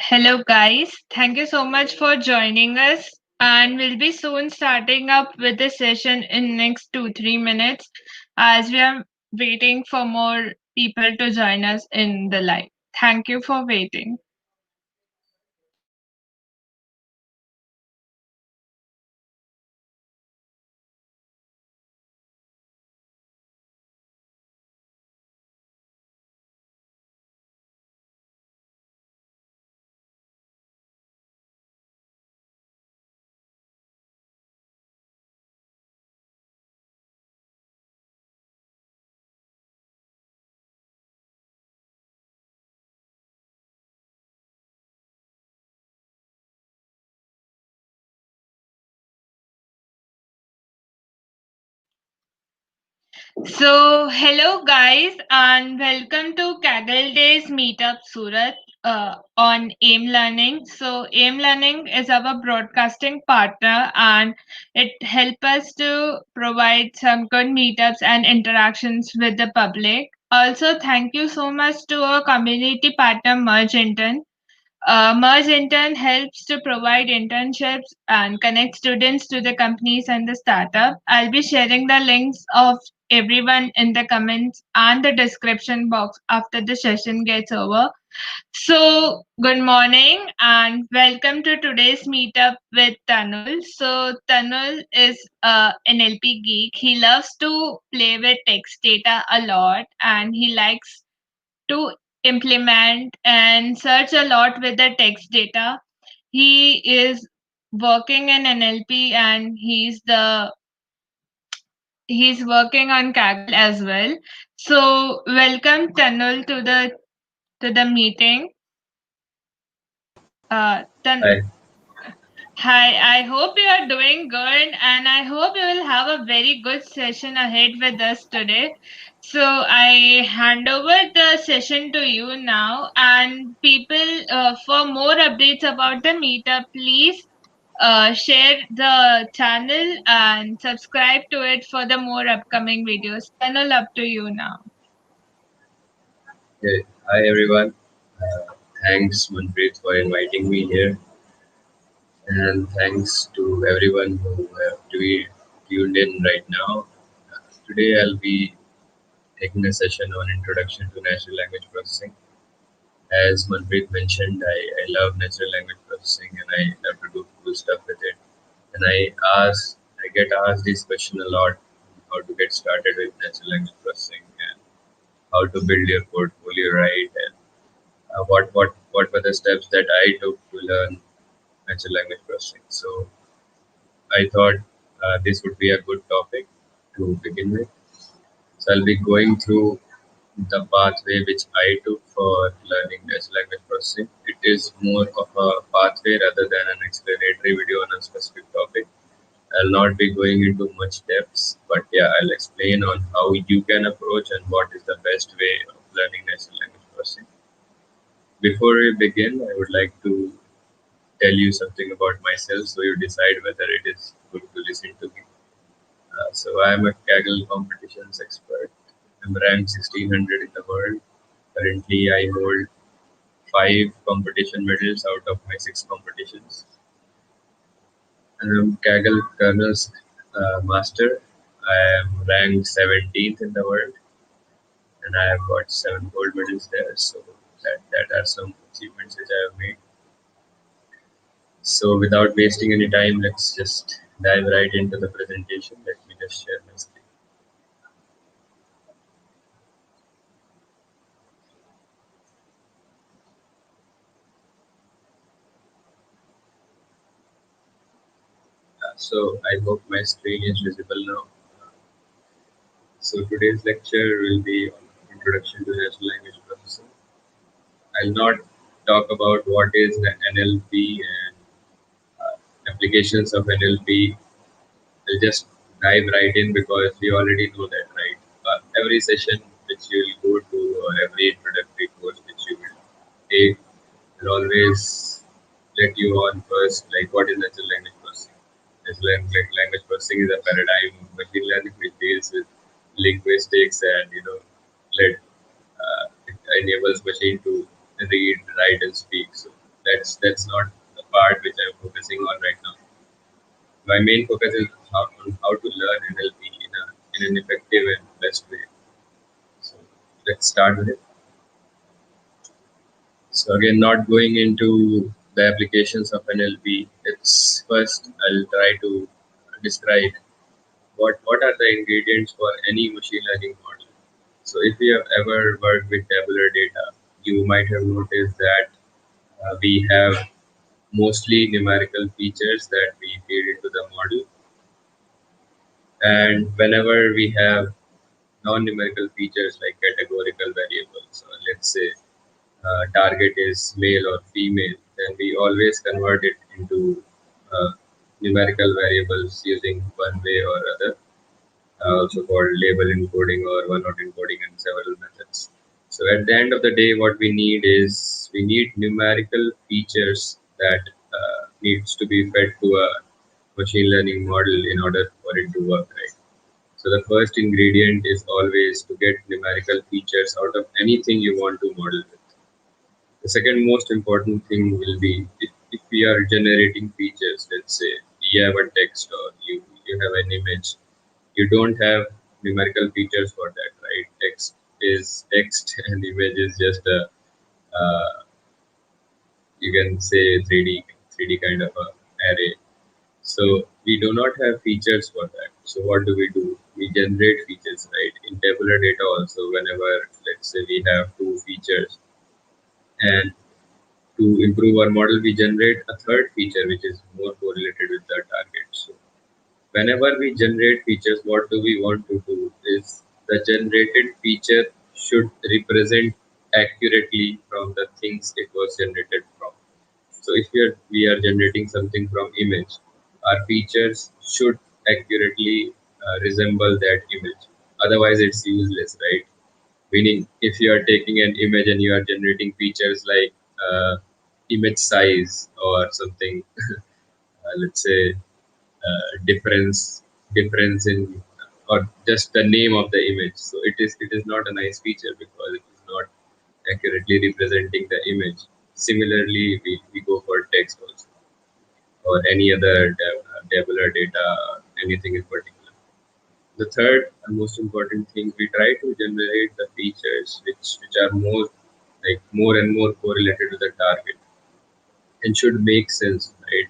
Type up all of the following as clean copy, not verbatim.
Hello, guys. Thank you so much for joining us. And we'll be soon starting up with the session in next 2-3 minutes as we are waiting for more people to join us in the live. Thank you for waiting. So, hello guys, and welcome to Kaggle Days Meetup Surat on A.I.M Learning. So, A.I.M Learning is our broadcasting partner, and it helps us to provide some good meetups and interactions with the public. Also, thank you so much to our community partner Merge Intern. Merge Intern helps to provide internships and connect students to the companies and the startup. I'll be sharing the links of everyone in the comments and the description box after the session gets over. So, good morning and welcome to today's meetup with Tanul. So, Tanul is a NLP geek. He loves to play with text data a lot and he likes to implement and search a lot with the text data. He is working in NLP and he's working on Kaggle as well. So welcome Tanul to the meeting. Tan Hi. Hi, I hope you are doing good and I hope you will have a very good session ahead with us today. So, I hand over the session to you now. And people, for more updates about the meetup, please share the channel and subscribe to it for the more upcoming videos. Channel up to you now. Yeah. Hi everyone. Thanks Manpreet for inviting me here, and thanks to everyone who have tuned in right now. Today I'll be taking a session on introduction to natural language processing. As Manpreet mentioned, I love natural language processing and I love to do cool stuff with it. And I get asked this question a lot: how to get started with natural language processing and how to build your portfolio right, and what were the steps that I took to learn natural language processing. So I thought this would be a good topic to begin with. So I'll be going through the pathway which I took for learning natural language processing. It is more of a pathway rather than an explanatory video on a specific topic. I'll not be going into much depths, but yeah, I'll explain on how you can approach and what is the best way of learning natural language processing. Before we begin, I would like to tell you something about myself so you decide whether it is good to listen to me. So I am a Kaggle competitions expert. I'm ranked 1600 in the world. Currently, I hold 5 competition medals out of my 6 competitions. And I'm Kaggle Kernel's master. I am ranked 17th in the world, and I have got 7 gold medals there. So that are some achievements which I have made. So without wasting any time, let's just dive right into the presentation. Let me just share my screen. So I hope my screen is visible now. So today's lecture will be on Introduction to Natural Language Processing. I'll not talk about what is the NLP and applications of NLP. I'll just dive right in because we already know that, right? Every session which you will go to or every introductory course which you will take will always let you on first, like what is natural language processing. Natural language processing is a paradigm of machine learning which deals with linguistics and it enables machine to read, write, and speak. So That's not the part which I'm focusing on right now. My main focus is on how to learn NLP in an effective and best way. So let's start with it. So again, not going into the applications of NLP, it's first I'll try to describe what are the ingredients for any machine learning model. So if you have ever worked with tabular data, you might have noticed that we have mostly numerical features that we feed into the model, and whenever we have non-numerical features like categorical variables, or let's say target is male or female, then we always convert it into uh, numerical variables using one way or other, also called label encoding or one-hot encoding, and several methods. So at the end of the day, what we need numerical features that needs to be fed to a machine learning model in order for it to work right. So the first ingredient is always to get numerical features out of anything you want to model with. The second most important thing will be if we are generating features, let's say you have a text or you have an image, you don't have numerical features for that, right? Text is text and image is just a, uh, you can say 3D kind of a array. So we do not have features for that. So what do? We generate features, right? In tabular data also, whenever let's say we have two features, and to improve our model, we generate a third feature which is more correlated with the target. So whenever we generate features, what do we want to do is the generated feature should represent accurately from the things it was generated from. So if we are generating something from image, our features should accurately resemble that image. Otherwise, it's useless, right? Meaning, if you are taking an image and you are generating features like image size or something, let's say difference in or just the name of the image. So it is not a nice feature because it is not accurately representing the image. Similarly, we go for text also or any other tabular data, anything in particular. The third and most important thing, we try to generate the features which are more and more correlated to the target and should make sense, right?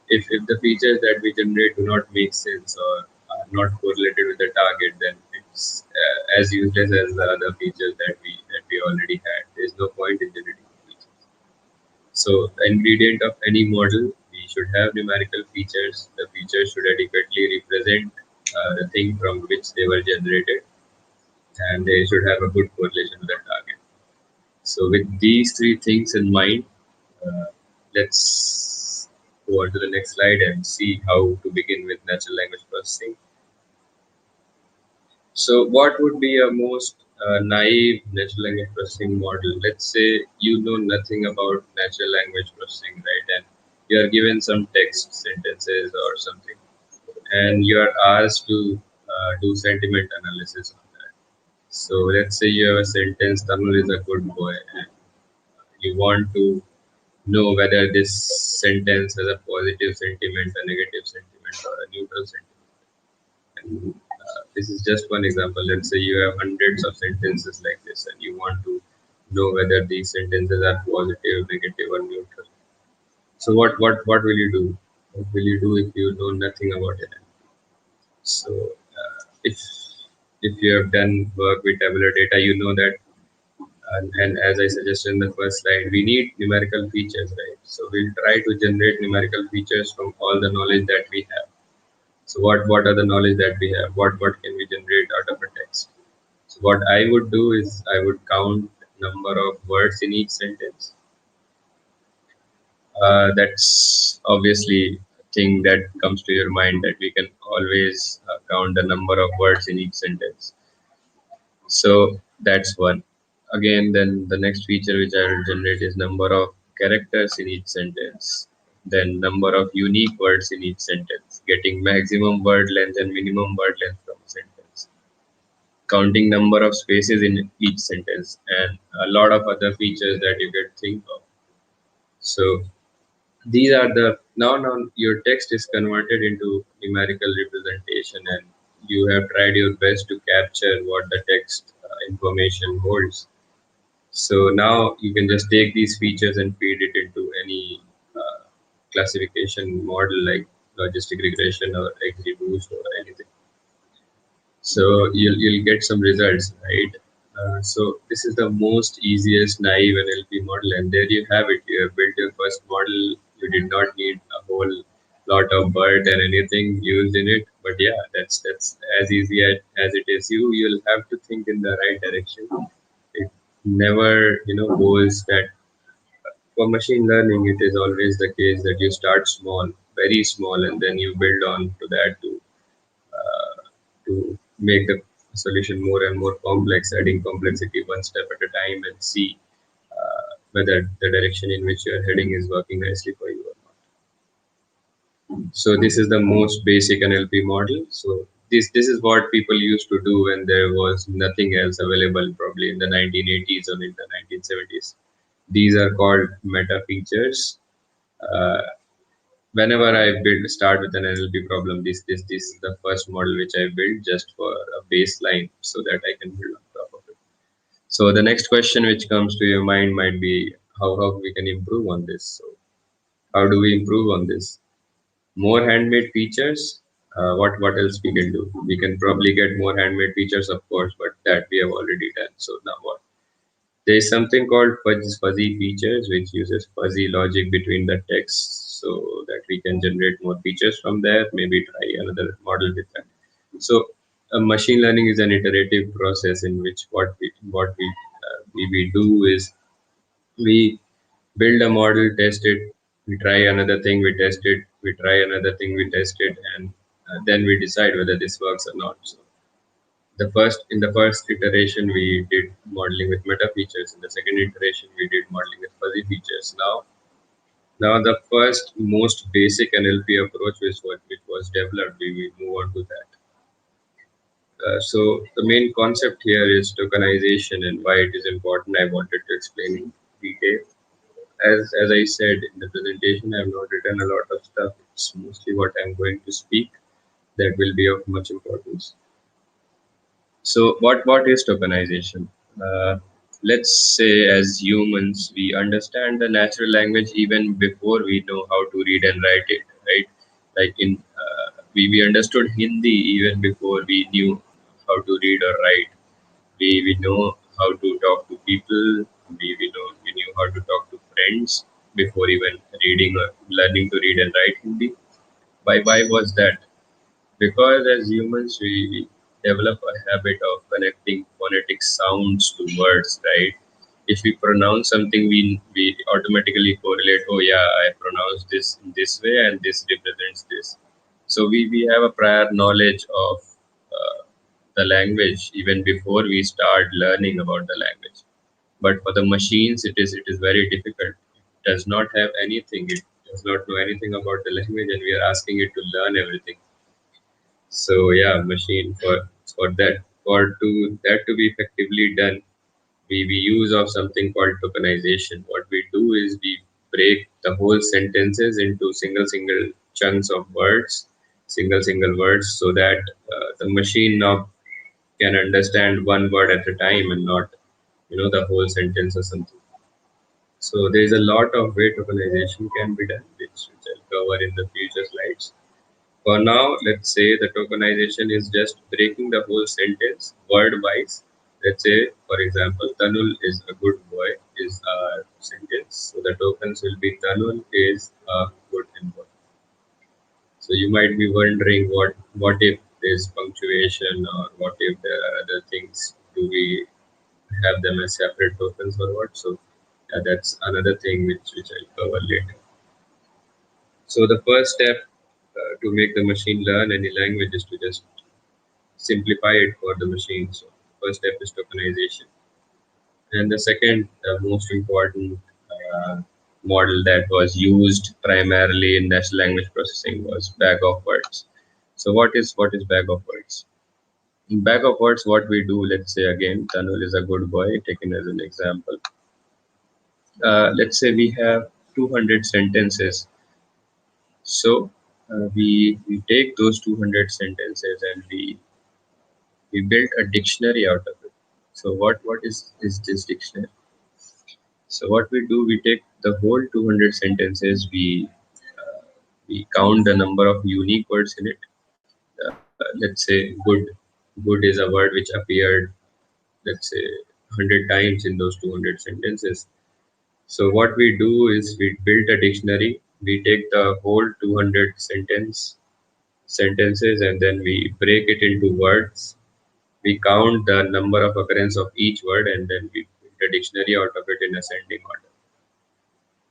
If the features that we generate do not make sense or are not correlated with the target, then it's as useless as the other features that we already had. There's no point in generating features. So the ingredient of any model, we should have numerical features. The features should adequately represent the thing from which they were generated, and they should have a good correlation with the target. So with these three things in mind, uh, let's go on to the next slide and see how to begin with natural language processing. So what would be a most naive natural language processing model? Let's say you know nothing about natural language processing, right? And you are given some text sentences or something, and you are asked to do sentiment analysis on that. So let's say you have a sentence, Tanul is a good boy, and you want to know whether this sentence has a positive sentiment, a negative sentiment, or a neutral sentiment. And this is just one example. Let's say you have hundreds of sentences like this, and you want to know whether these sentences are positive, negative, or neutral. So what will you do? What will you do if you know nothing about it? So if you have done work with tabular data, you know that, and as I suggested in the first slide, we need numerical features, right? So we'll try to generate numerical features from all the knowledge that we have. So what are the knowledge that we have? What can we generate out of a text? So what I would do is I would count number of words in each sentence. That's obviously a thing that comes to your mind, that we can always count the number of words in each sentence. So that's one. Again, then the next feature which I will generate is number of characters in each sentence. Then number of unique words in each sentence, getting maximum word length and minimum word length from a sentence. Counting number of spaces in each sentence, and a lot of other features that you could think of. So these are the now your text is converted into numerical representation, and you have tried your best to capture what the text information holds. So now you can just take these features and feed it into any classification model like logistic regression or XGBoost or anything. So you'll get some results, right? So this is the most easiest naive NLP model, and there you have it. You have built your first model. You did not need a whole lot of BERT and anything used in it, but yeah, that's as easy as it is. You'll have to think in the right direction. It never goes that for machine learning. It is always the case that you start small, very small, and then you build on to that to make the solution more and more complex, adding complexity one step at a time, and see whether the direction in which you are heading is working nicely for you or not. So this is the most basic NLP model. So this is what people used to do when there was nothing else available, probably in the 1980s or in the 1970s. These are called meta features. Uh, Whenever I start with an NLP problem, this is the first model which I build just for a baseline so that I can build on top of it. So the next question which comes to your mind might be how we can improve on this. So how do we improve on this? More handmade features. What else we can do? We can probably get more handmade features, of course, but that we have already done. So now what? There is something called fuzzy features, which uses fuzzy logic between the texts so that we can generate more features from there. Maybe try another model with that. So, machine learning is an iterative process in which what we do is we build a model, test it, we try another thing, we test it, we try another thing, we test it, and then we decide whether this works or not. So in the first iteration we did modeling with meta features. In the second iteration we did modeling with fuzzy features. Now the first most basic NLP approach is what which was developed. We move on to that. So the main concept here is tokenization and why it is important. I wanted to explain in detail. As I said in the presentation, I have not written a lot of stuff. It's mostly what I'm going to speak that will be of much importance. So what is tokenization? Uh, let's say as humans, we understand the natural language even before we know how to read and write it, right? Like we understood Hindi even before we knew how to read or write. We know how to talk to people. We knew how to talk to friends before even reading or learning to read and write Hindi. Why was that? Because as humans we develop a habit of connecting phonetic sounds to words, right? If we pronounce something, we automatically correlate, oh yeah, I pronounce this in this way and this represents this. So we have a prior knowledge of uh, the language even before we start learning about the language. But for the machines it is very difficult. It does not have anything. It does not know anything about the language, and we are asking it to learn everything. So yeah, machine for that to be effectively done, we use of something called tokenization. What we do is we break the whole sentences into single chunks of words, single words, so that the machine now can understand one word at a time and not the whole sentence or something. So there is a lot of way tokenization can be done, which I'll cover in the future slides. For now, let's say the tokenization is just breaking the whole sentence word wise. Let's say, for example, Tanul is a good boy is a sentence. So the tokens will be Tanul is a good boy. So you might be wondering what if there's punctuation, or what if there are other things? Do we have them as separate tokens or what? So yeah, that's another thing which I'll cover later. So the first step to make the machine learn any language is to just simplify it for the machine. So first step is tokenization, and the second most important model that was used primarily in natural language processing was bag of words. So what is bag of words? In bag of words, what we do, let's say again, Tanul is a good boy, taken as an example. Let's say we have 200 sentences. So we take those 200 sentences and we built a dictionary out of it. So what is this dictionary? So what we do, we take the whole 200 sentences, we count the number of unique words in it. Let's say good is a word which appeared, let's say, 100 times in those 200 sentences. So what we do is we build a dictionary. We take the whole 200 sentences and then we break it into words. We count the number of occurrence of each word and then we build a dictionary out of it in ascending order.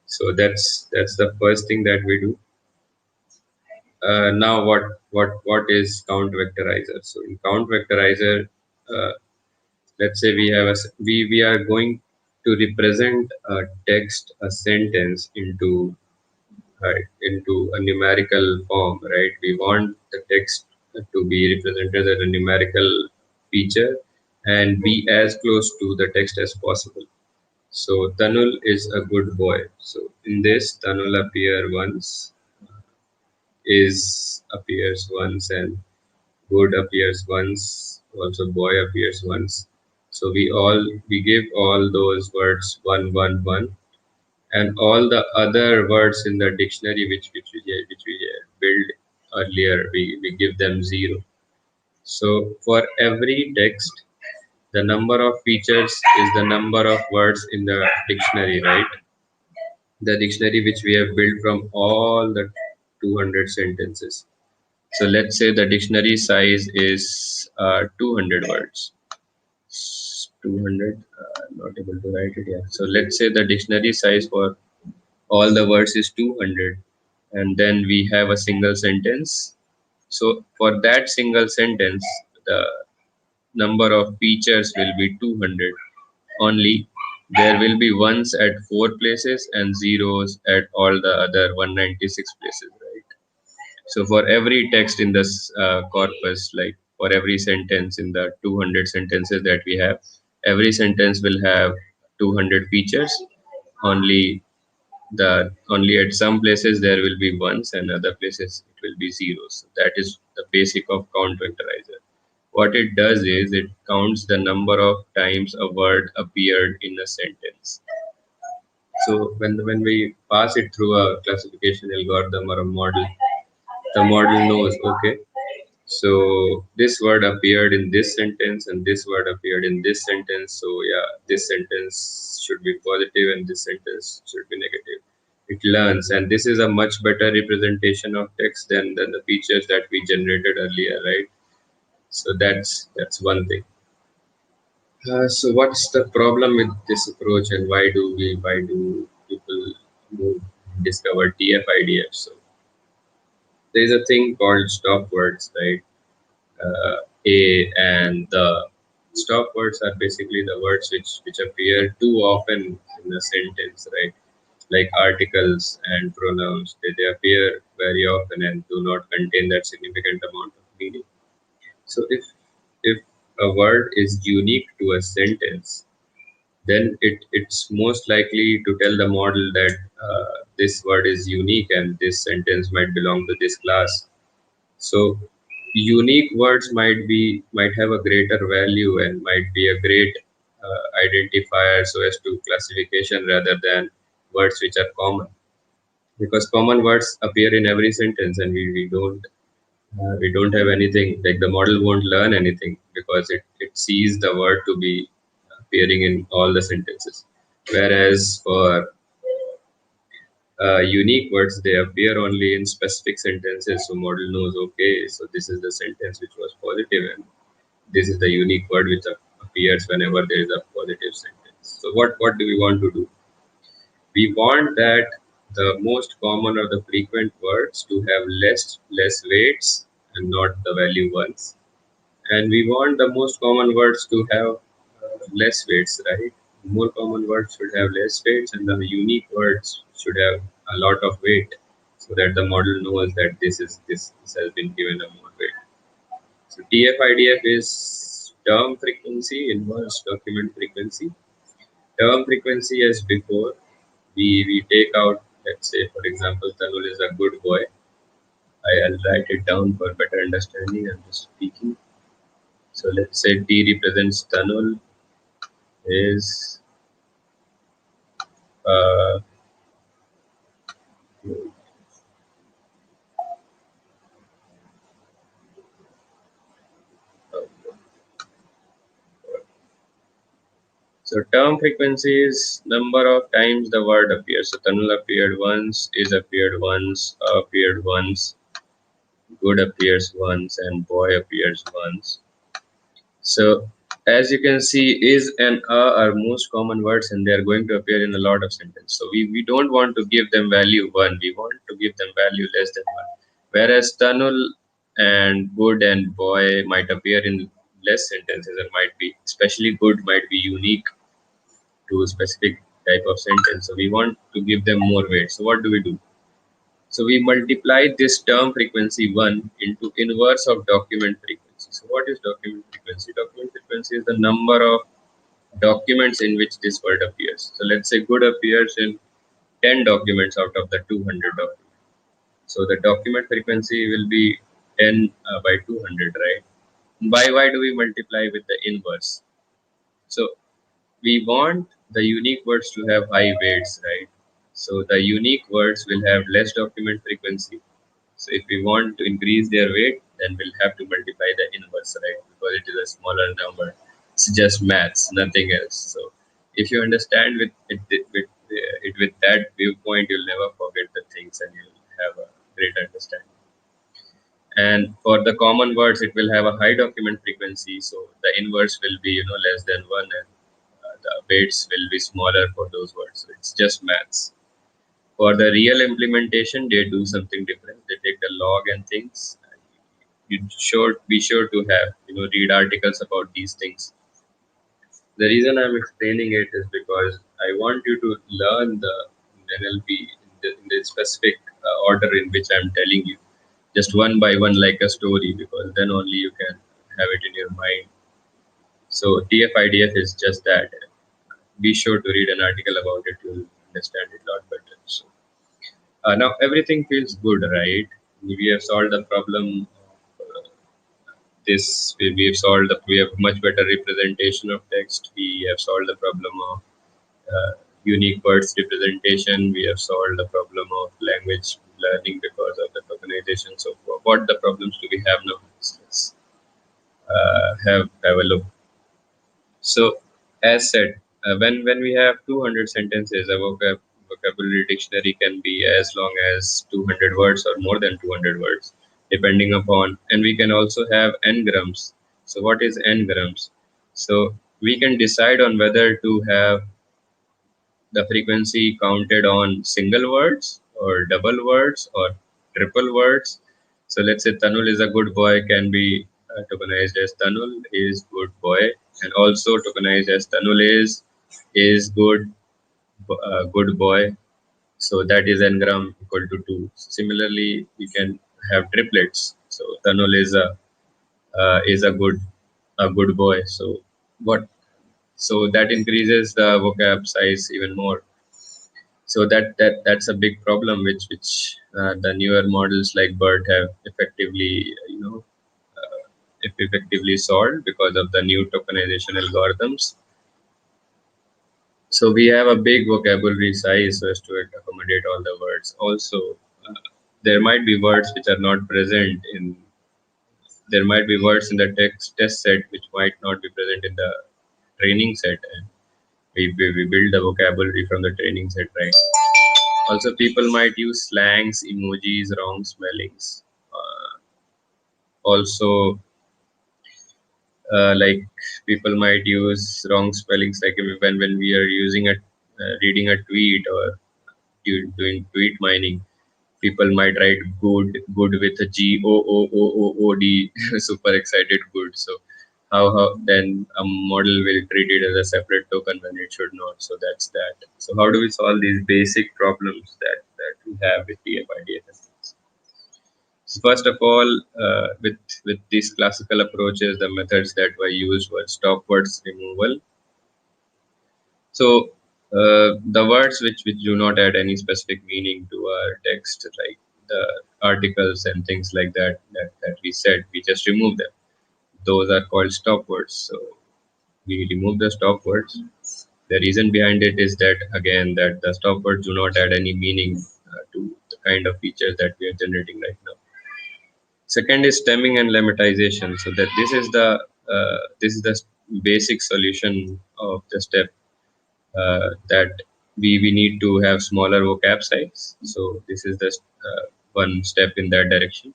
So that's the first thing that we do. Now what is count vectorizer? So in count vectorizer, uh, let's say we are going to represent a text, a sentence into a numerical form, right? We want the text to be represented as a numerical feature and be as close to the text as possible. So Tanul is a good boy. So in this, Tanul appears once, and good appears once, also boy appears once. So we give all those words one, one, one, and all the other words in the dictionary which we built earlier, we give them zero. So for every text, the number of features is the number of words in the dictionary, right? The dictionary which we have built from all the 200 sentences. So let's say the dictionary size is 200 words. 200, I'm not able to write it here. So let's say the dictionary size for all the words is 200, and then we have a single sentence. So for that single sentence, the number of features will be 200. Only there will be ones at 4 places and zeros at all the other 196 places, right? So for every text in this corpus, like for every sentence in the 200 sentences that we have, every sentence will have 200 features. Only only at some places there will be ones and other places it will be zeros. So that is the basic of count vectorizer. What it does is it counts the number of times a word appeared in a sentence. So when we pass it through a classification algorithm or a model, the model knows, okay, so this word appeared in this sentence and this word appeared in this sentence. So yeah, this sentence should be positive and this sentence should be negative. It learns, and this is a much better representation of text than the features that we generated earlier, right? So that's one thing. So what's the problem with this approach, and why do people move discover TF-IDF? So there is a thing called stop words, right? A and the stop words are basically the words which appear too often in a sentence, right? Like articles and pronouns, they appear very often and do not contain that significant amount of meaning. So if a word is unique to a sentence, then it's most likely to tell the model that this word is unique and this sentence might belong to this class. So unique words might have a greater value and might be a great identifier so as to classification rather than words which are common, because common words appear in every sentence and we don't have anything, like the model won't learn anything because it sees the word to be appearing in all the sentences. Whereas for unique words, they appear only in specific sentences. So model knows, okay, so this is the sentence which was positive and this is the unique word which appears whenever there is a positive sentence. So what do we want to do? We want that the most common or the frequent words to have less weights and not the value ones, and we want the most common words to have less weights, right? More common words should have less weights, and the unique words should have a lot of weight, so that the model knows that this has been given a more weight. So TF-IDF is term frequency inverse document frequency. Term frequency as before, we take out let's say, for example, Tanul is a good boy. I'll write it down for better understanding. I'm just speaking. So let's say T represents Tanul is uh, so term frequency is number of times the word appears. So Tanul appeared once, is appeared once, appeared once, good appears once, and boy appears once. So as you can see, is and are most common words, and they are going to appear in a lot of sentences. So we don't want to give them value 1. We want to give them value less than 1. Whereas Tanul and good and boy might appear in less sentences, and might be, especially good, might be unique to a specific type of sentence. So we want to give them more weight. So what do we do? So we multiply this term frequency 1 into inverse of document frequency. So what is document frequency? Document frequency is the number of documents in which this word appears. So let's say good appears in 10 documents out of the 200 documents. So the document frequency will be 10 by 200, right? Why do we multiply with the inverse? So we want the unique words to have high weights, right? So the unique words will have less document frequency. So if we want to increase their weight, then we'll have to multiply the inverse, right? Because it is a smaller number. It's just maths, nothing else. So if you understand with that viewpoint, you'll never forget the things, and you'll have a great understanding. And for the common words, it will have a high document frequency. So the inverse will be, less than 1, and the weights will be smaller for those words. So it's just maths. For the real implementation, they do something different. They take the log and things. You should be sure to have, read articles about these things. The reason I'm explaining it is because I want you to learn the NLP in the specific order in which I'm telling you, just one by one, like a story, because then only you can have it in your mind. So TF-IDF is just that. Be sure to read an article about it. You'll understand it a lot better. So now everything feels good, right? We have solved the problem. We have solved the, we have much better representation of text. We have solved the problem of unique words representation. We have solved the problem of language learning because of the tokenization. So what the problems do we have now? Let's have a look. So as said, when we have 200 sentences, a vocabulary dictionary can be as long as 200 words or more than 200 words, depending upon. And we can also have n-grams. So what is n-grams? So we can decide on whether to have the frequency counted on single words or double words or triple words. So let's say Tanul is a good boy can be tokenized as Tanul is good boy, and also tokenized as Tanul is good boy. So that is n-gram equal to 2. Similarly, we can have triplets. So Tanul is a good boy. So what? So that increases the vocab size even more. So that's a big problem which the newer models like BERT have effectively effectively solved because of the new tokenization algorithms. So we have a big vocabulary size so as to accommodate all the words. Also, uh, there might be words which are not present in. There might be words in the test set which might not be present in the training set, and we build the vocabulary from the training set, right? Also, people might use slangs, emojis, wrong spellings. Also, like people might use wrong spellings, like when we are using reading a tweet or doing tweet mining. People might write good with a Good, super excited good. So how then a model will treat it as a separate token when it should not. So that's that. So how do we solve these basic problems that we have with TF-IDF? So first of all, with these classical approaches, the methods that were used were stop words removal. So The words which do not add any specific meaning to our text, like the articles and things like that we said, we just remove them. Those are called stop words. So we remove the stop words. The reason behind it is that, again, that the stop words do not add any meaning to the kind of features that we are generating right now. Second is stemming and lemmatization. So that this is the basic solution of the step, that we need to have smaller vocab size. So this is the one step in that direction.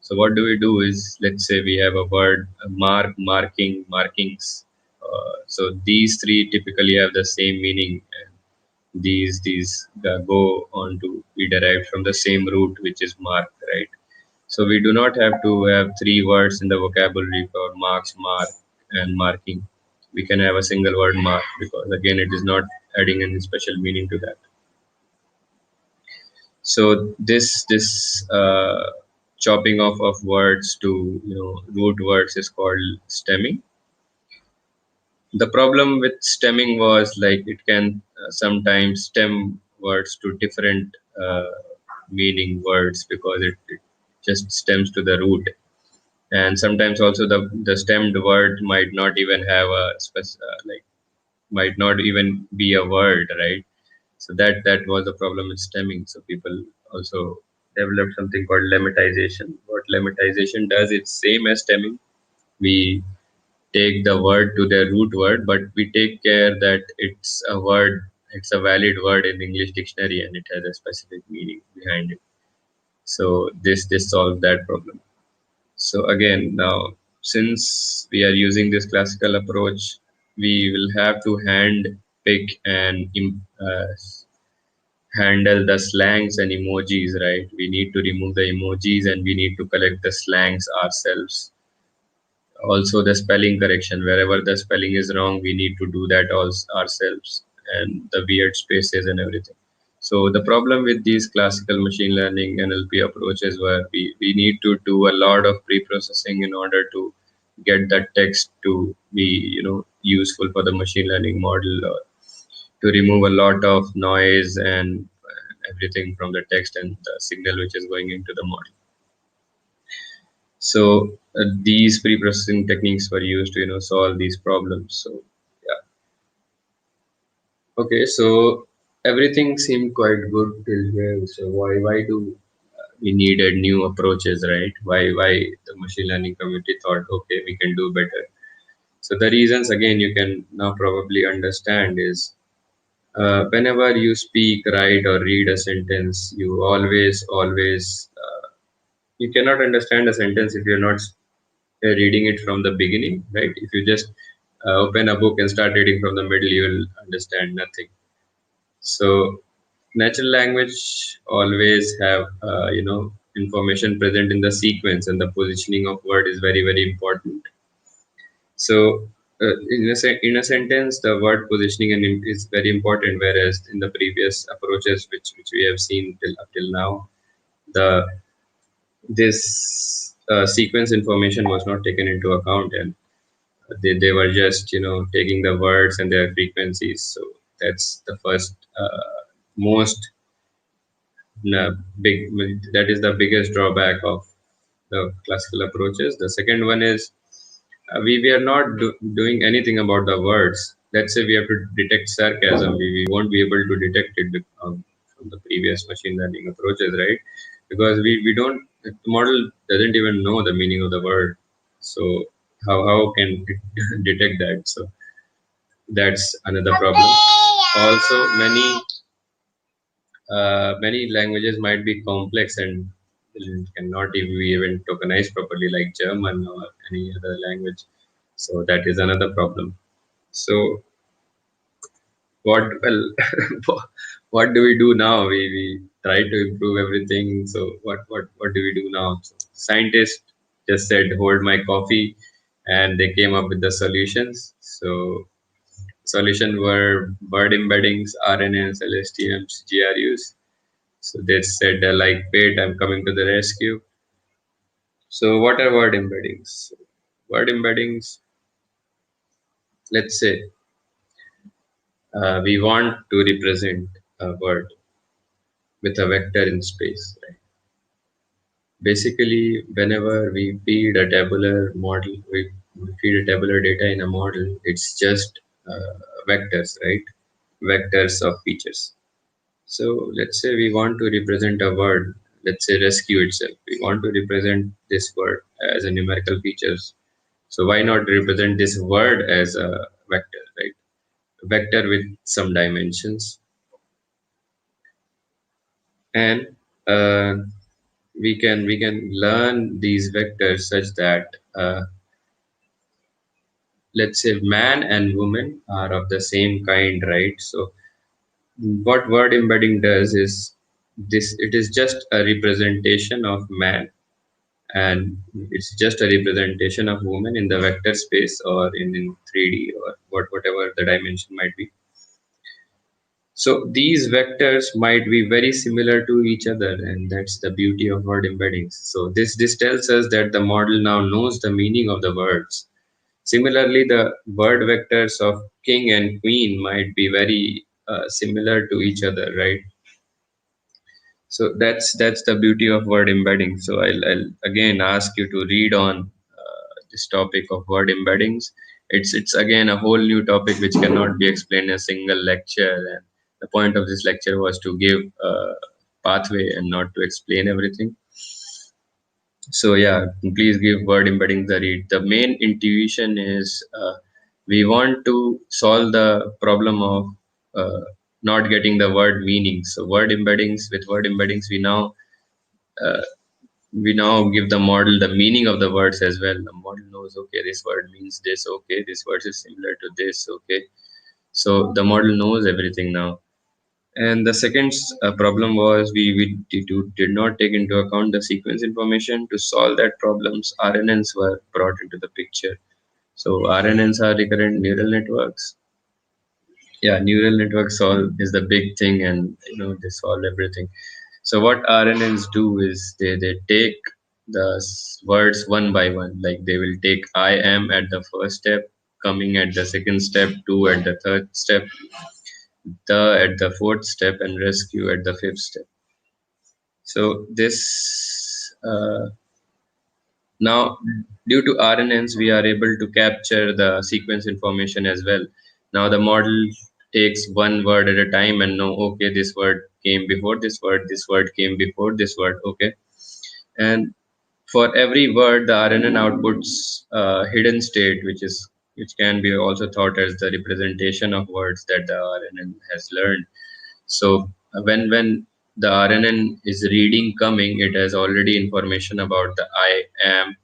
So what do we do is, let's say we have a word, mark, marking, markings. So these three typically have the same meaning, and these go on to be derived from the same root, which is mark, right? So we do not have to have three words in the vocabulary for marks, mark, and marking. We can have a single word, mark, because again, it is not adding any special meaning to that. So this chopping off of words to root words is called stemming. The problem with stemming was, like, it can sometimes stem words to different meaning words, because it just stems to the root. And sometimes also the stemmed word might not even have a like, might not even be a word, right? So that was the problem with stemming. So people also developed something called lemmatization. What lemmatization does, it's same as stemming. We take the word to the root word, but we take care that it's a word, it's a valid word in English dictionary, and it has a specific meaning behind it. So this solves that problem. So again, now, since we are using this classical approach, we will have to hand pick and handle the slangs and emojis, right? We need to remove the emojis and we need to collect the slangs ourselves. Also, the spelling correction, wherever the spelling is wrong, we need to do that ourselves, and the weird spaces and everything. So the problem with these classical machine learning NLP approaches were, we need to do a lot of pre-processing in order to get that text to be useful for the machine learning model, or to remove a lot of noise and everything from the text and the signal which is going into the model. So these pre-processing techniques were used to solve these problems. So yeah, okay. So everything seemed quite good till here. So why do we needed new approaches, right? Why the machine learning community thought, okay, we can do better. So the reasons, again, you can now probably understand is, whenever you speak, write, or read a sentence, you always you cannot understand a sentence if you're not reading it from the beginning, right? If you just open a book and start reading from the middle, you will understand nothing. So natural language always have information present in the sequence, and the positioning of word is very important. So in a sentence, the word positioning is very important, whereas in the previous approaches which we have seen till up till now, the this sequence information was not taken into account, and they were just taking the words and their frequencies. So that's the first most big, that is the biggest drawback of the classical approaches. The second one is, we are not doing anything about the words. Let's say we have to detect sarcasm, we won't be able to detect it from the previous machine learning approaches, right? Because we don't, the model doesn't even know the meaning of the word. So how can it detect that? So that's another problem. Also, many languages might be complex and cannot be even tokenized properly, like German or any other language. So that is another problem. So what, well, what do we do now? We try to improve everything. So what do we do now? So scientists just said, hold my coffee, and they came up with the solutions. So solution were word embeddings, RNNs, LSTMs, GRUs. So they said, like, wait, I'm coming to the rescue. So what are word embeddings? Word embeddings, let's say, we want to represent a word with a vector in space. Right? Basically, whenever we feed a tabular model, we feed a tabular data in a model, it's just vectors, right? Vectors of features. So let's say we want to represent a word, let's say rescue itself. We want to represent this word as a numerical features. So why not represent this word as a vector, right? Vector with some dimensions, and uh, we can learn these vectors such that let's say man and woman are of the same kind, right? So what word embedding does is this: it is just a representation of man, and it's just a representation of woman in the vector space or in 3D or whatever the dimension might be. So these vectors might be very similar to each other, and that's the beauty of word embeddings. So this tells us that the model now knows the meaning of the words. Similarly, the word vectors of king and queen might be very similar to each other, right? So that's the beauty of word embedding. So I'll again ask you to read on this topic of word embeddings. It's again a whole new topic which cannot be explained in a single lecture. And the point of this lecture was to give a pathway and not to explain everything. So yeah, please give word embeddings a read. The main intuition is we want to solve the problem of uh, not getting the word meaning. So word embeddings, with word embeddings, uh, we now give the model the meaning of the words as well. The model knows, okay, this word means this, okay, this word is similar to this, okay. So the model knows everything now. And the second problem was did not take into account the sequence information. To solve that problems, RNNs were brought into the picture. So RNNs are recurrent neural networks. Yeah, neural networks solve is the big thing, and they solve everything. So what RNNs do is they take the words one by one. Like they will take I am at the first step, coming at the second step, to at the third step, the at the fourth step, and rescue at the fifth step. So this now, due to RNNs, we are able to capture the sequence information as well. Now the model takes one word at a time and know, okay, this word came before this word came before this word, okay. And for every word, the RNN outputs hidden state, which can be also thought as the representation of words that the RNN has learned. So when the RNN is reading coming, it has already information about the I am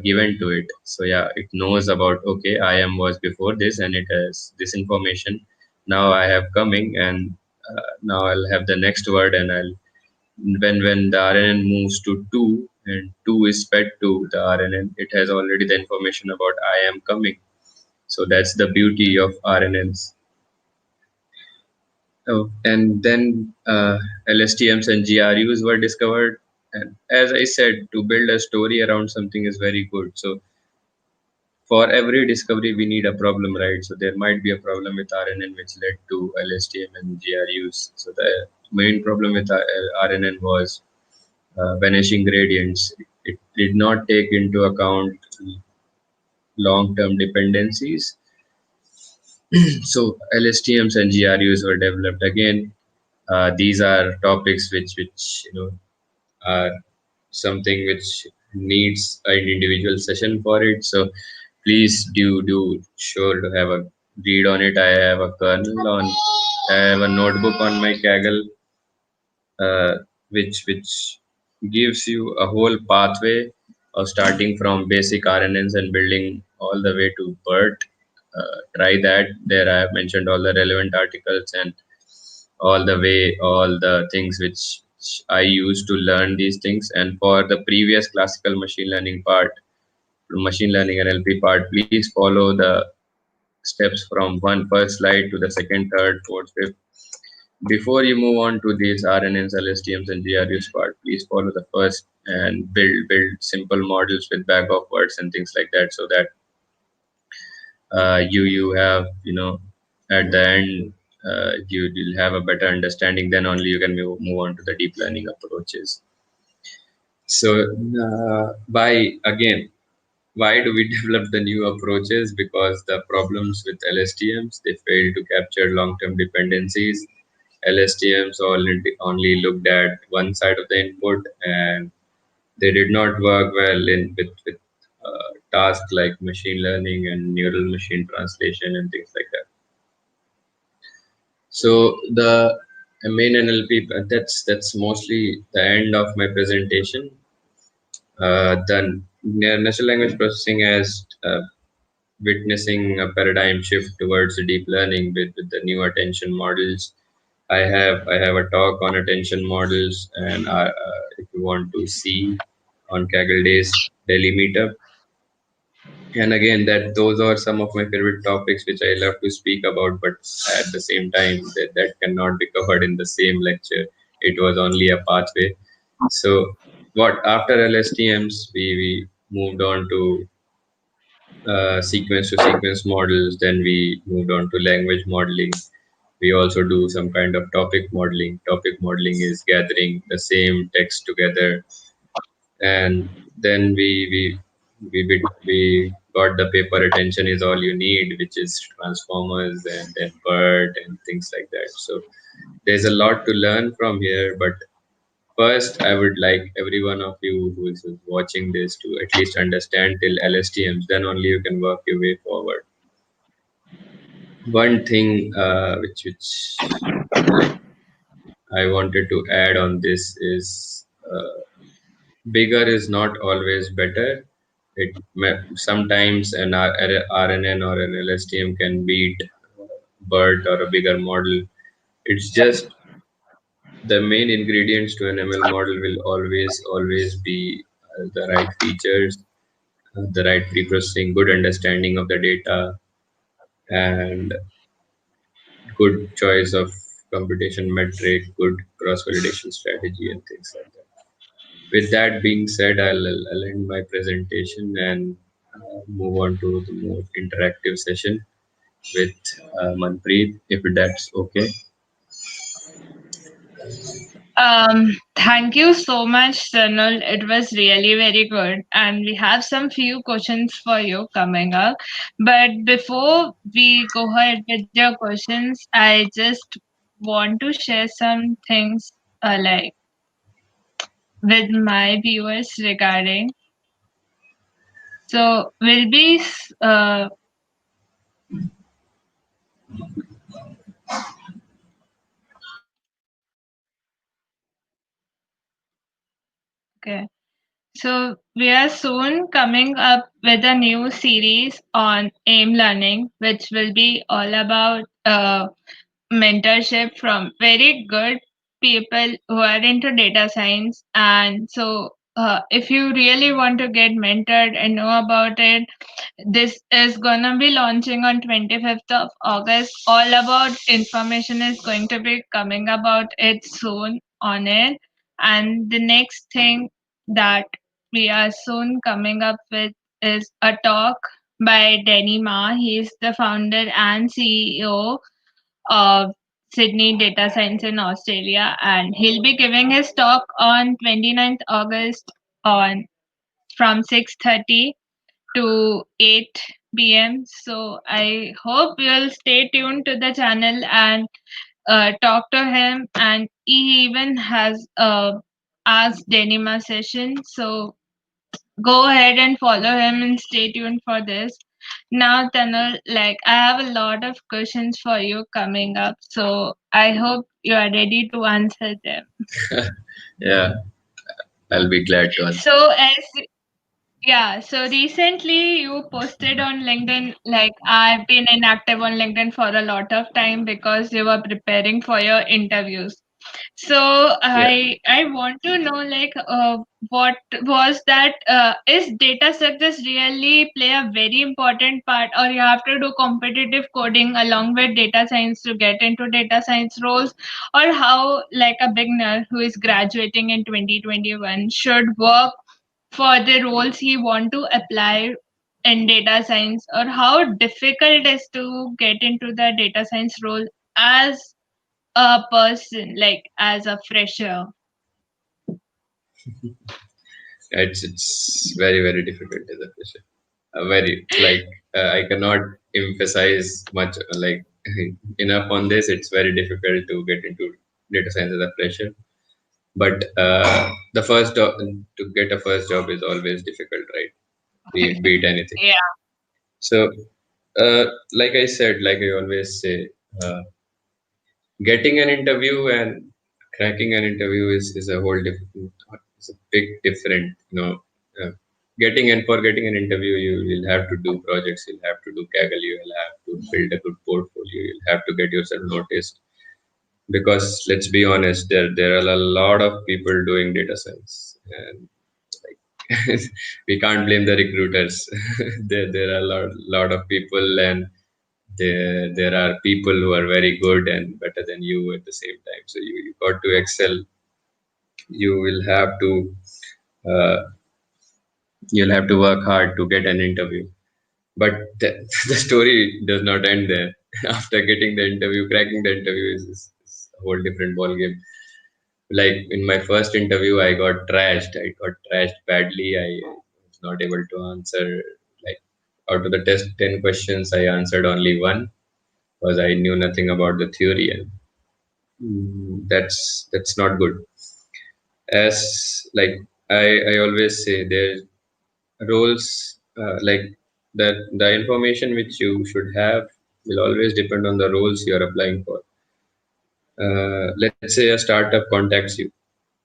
given to it. So yeah, it knows about, okay, I am was before this, and it has this information. Now I have coming, and now I'll have the next word, and I'll when the RNN moves to two and two is fed to the RNN, it has already the information about I am coming. So that's the beauty of RNNs. Oh, and then LSTMs and GRUs were discovered. And as I said, to build a story around something is very good. So for every discovery, we need a problem, right? So there might be a problem with RNN which led to LSTM and GRUs. So the main problem with RNN was vanishing gradients. It did not take into account long-term dependencies. So LSTMs and GRUs were developed again. These are topics which are something which needs an individual session for it. So please do sure to have a read on it. I have a kernel on. I have a notebook on my Kaggle, which gives you a whole pathway of starting from basic RNNs and building all the way to BERT. Try that. There I have mentioned all the relevant articles and all the things which I use to learn these things. And for the previous classical machine learning part, machine learning NLP part, please follow the steps from one first slide to the second, third, fourth, fifth. Before you move on to these RNNs, LSTMs, and GRUs part, please follow the first and build simple models with bag of words and things like that, so that you have at the end, you'll have a better understanding. Then only you can move on to the deep learning approaches. So, by again, why do we develop the new approaches? Because the problems with LSTMs, they fail to capture long-term dependencies. LSTMs only looked at one side of the input, and they did not work well with tasks like machine learning and neural machine translation and things like that. So the main NLP, that's mostly the end of my presentation. The natural language processing has witnessing a paradigm shift towards deep learning with the new attention models. I have a talk on attention models, and if you want to see on Kaggle Days daily meetup. And again, that those are some of my favorite topics which I love to speak about, but at the same time, that cannot be covered in the same lecture. It was only a pathway. So, what after LSTMs, we moved on to sequence to sequence models. Then we moved on to language modeling. We also do some kind of topic modeling. Topic modeling is gathering the same text together, and then we got the paper attention is all you need, which is transformers and then BERT and things like that. So there's a lot to learn from here, but first I would like every one of you who is watching this to at least understand till LSTMs, then only you can work your way forward. One thing which I wanted to add on this is bigger is not always better. Sometimes an RNN or an LSTM can beat BERT or a bigger model. It's just the main ingredients to an ML model will always be the right features, the right pre-processing, good understanding of the data, and good choice of computation metric, good cross-validation strategy, and things like that. With that being said, I'll end my presentation and move on to the more interactive session with Manpreet, if that's okay. Thank you so much, Tanul. It was really very good. And we have some few questions for you coming up. But before we go ahead with your questions, I just want to share some things like with my viewers regarding. So we'll be okay. So we are soon coming up with a new series on AIM Learning, which will be all about mentorship from very good people who are into data science. And so, if you really want to get mentored and know about it, this is gonna be launching on 25th of August. All about information is going to be coming about it soon on it. And the next thing that we are soon coming up with is a talk by Denny Ma. He's the founder and CEO of Sydney Data Science in Australia, and he'll be giving his talk on 29th August on from 6:30 to 8 p.m. So I hope you'll stay tuned to the channel and talk to him. And he even has Ask Denima session. So go ahead and follow him and stay tuned for this. Now, Tanul, like I have a lot of questions for you coming up, so I hope you are ready to answer them. Yeah, I'll be glad to answer. So, as yeah, so recently you posted on LinkedIn, like I've been inactive on LinkedIn for a lot of time because you were preparing for your interviews. So Yeah. I want to know like what was that is data success really play a very important part, or you have to do competitive coding along with data science to get into data science roles, or how like a beginner who is graduating in 2021 should work for the roles he want to apply in data science, or how difficult it is to get into the data science role as a person, like as a fresher? It's very very difficult as a question. Very like I cannot emphasize much enough on this. It's very difficult to get into data science as a fresher. But the first job to get a first job is always difficult, right? Be it anything. Yeah. So, like I said, like I always say, uh, getting an interview and cracking an interview is a whole different, it's a big different, uh, getting an interview, you will have to do projects, you'll have to do Kaggle, you will have to build a good portfolio, you'll have to get yourself noticed. Because let's be honest, there are a lot of people doing data science, and like, we can't blame the recruiters. There are lot of people, and there are people who are very good and better than you at the same time. So you got to excel. You will have to uh, you'll have to work hard to get an interview. But the story does not end there. After getting the interview, cracking the interview is a whole different ball game. Like in my first interview, I got trashed. I got trashed badly. I was not able to answer, like, out of the test 10 questions, I answered only one because I knew nothing about the theory, and that's not good. As like I always say, there's roles like that the information which you should have will always depend on the roles you are applying for. Let's say a startup contacts you,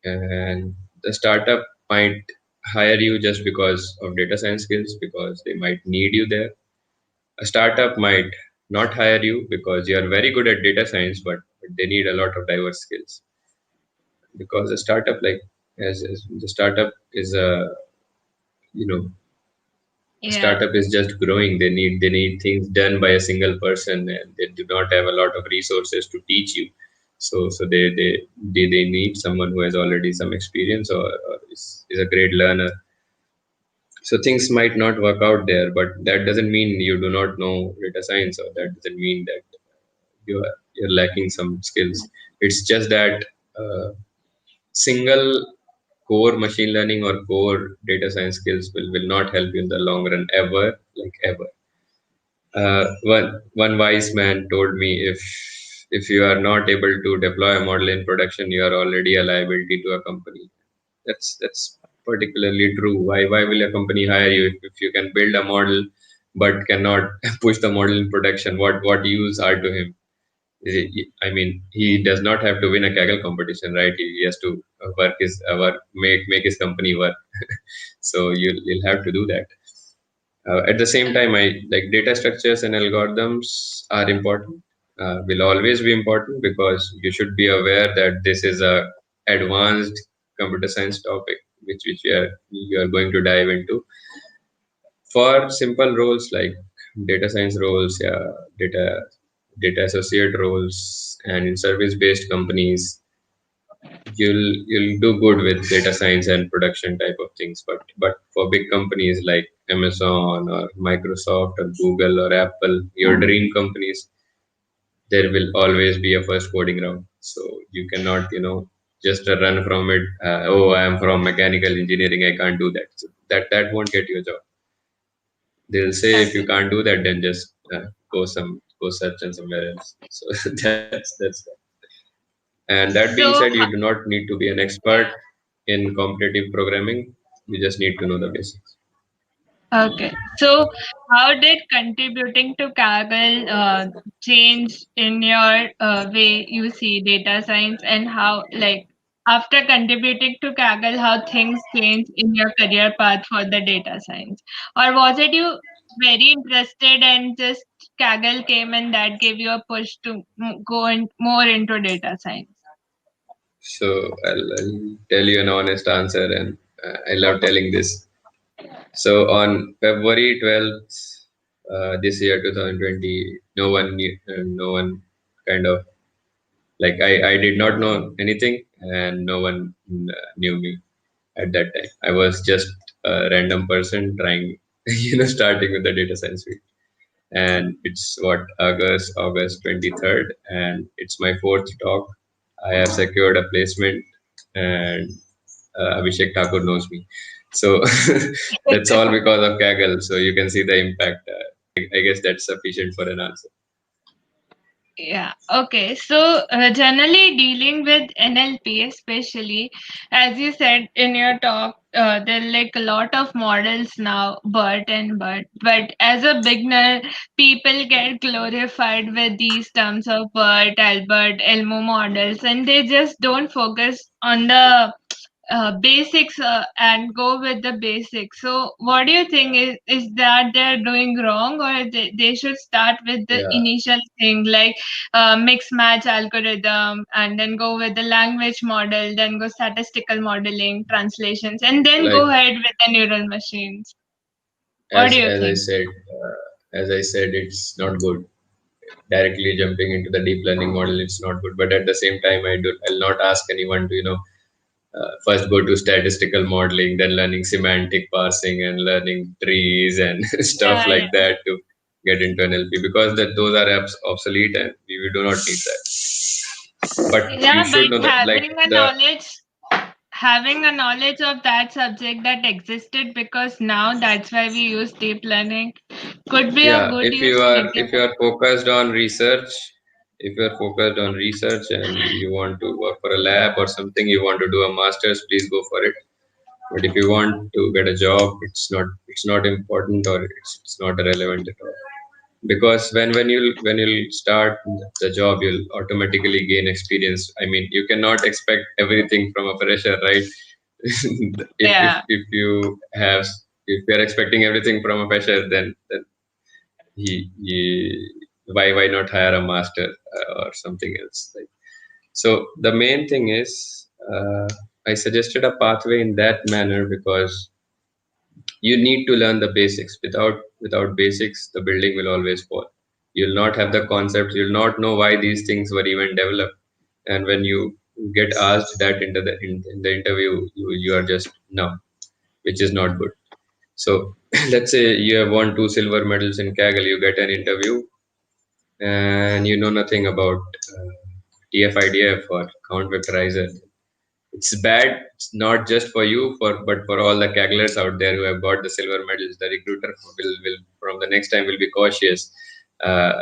and the startup might hire you just because of data science skills, because they might need you there. A startup might not hire you because you are very good at data science, but they need a lot of diverse skills. Because a startup, like, as the startup is a, you know Yeah. startup is just growing, they need things done by a single person, and they do not have a lot of resources to teach you. So they need someone who has already some experience, or is a great learner. So things might not work out there, but that doesn't mean you do not know data science, or that doesn't mean that you're lacking some skills. It's just that single core machine learning or core data science skills will not help you in the long run, ever, like ever. One wise man told me, if you are not able to deploy a model in production, you are already a liability to a company. That's particularly true. Why will a company hire you if you can build a model but cannot push the model in production? What use are to him? I mean, he does not have to win a Kaggle competition, right? He has to make his company work. So you'll have to do that. At the same time, I like data structures and algorithms are important. Will always be important, because you should be aware that this is a advanced computer science topic, which you are going to dive into. For simple roles like data science roles, yeah, data associate roles, and in service based companies, you'll do good with data science and production type of things. But for big companies like Amazon or Microsoft or Google or Apple, your dream companies, there will always be a first coding round. So you cannot, just run from it. Oh, I am from mechanical engineering, I can't do that. So that won't get you a job. They'll say, if you Okay. can't do that, then just go search and somewhere else. So that's that. And that being said, So, you do not need to be an expert in competitive programming. You just need to know the basics. okay. So, how did contributing to Kaggle change in your way you see data science, and how, like, after contributing to Kaggle, how things changed in your career path for the data science? Or was it you very interested and just Kaggle came and that gave you a push to go in more into data science? So I'll tell you an honest answer, and I love telling this. So on February 12th, this year 2020, no one kind of, like, I did not know anything, and no one knew me at that time. I was just a random person trying. starting with the data science week. And it's what, August 23rd, and it's my fourth talk. I have secured a placement, and Abhishek Thakur knows me. So that's all because of Kaggle. So you can see the impact. I guess that's sufficient for an answer. Yeah. Okay. So, generally dealing with NLP, especially as you said in your talk, there are like a lot of models now, BERT and BERT. But as a beginner, people get glorified with these terms of BERT, Albert, Elmo models, and they just don't focus on the basics and go with the basics. So, what do you think is that they're doing wrong, or they should start with the Yeah, initial thing like mix match algorithm, and then go with the language model, then go statistical modeling, translations, and then like go ahead with the neural machines? What do you as I think? said, it's not good. Directly jumping into the deep learning model, it's not good. But at the same time, I'll not ask anyone to first go to statistical modeling, then learning semantic parsing and learning trees and stuff Yeah, like yeah, that to get into NLP, because those are obsolete and we do not need that. But you yeah. should But know that, like having a knowledge of that subject that existed, because now that's why we use deep learning, could be a yeah, good use to begin if you with. are focused on research, if you are focused on research and you want to work for a lab or something, you want to do a master's, please go for it. But if you want to get a job, it's not important, or it's not relevant at all. Because when you'll start the job, you'll automatically gain experience. I mean, you cannot expect everything from a fresher, right? Yeah. If you have, if you're expecting everything from a fresher, then why not hire a master or something else, like. So the main thing is, I suggested a pathway in that manner because you need to learn the basics. Without basics, the building will always fall. You'll not have the concept, you'll not know why these things were even developed. And when you get asked that in the interview, you are just numb, which is not good. So let's say you have won two silver medals in Kaggle, you get an interview and you know nothing about TF-IDF or count vectorizer. It's bad. It's not just for you, but for all the Kagglers out there who have got the silver medals. The recruiter will from the next time will be cautious.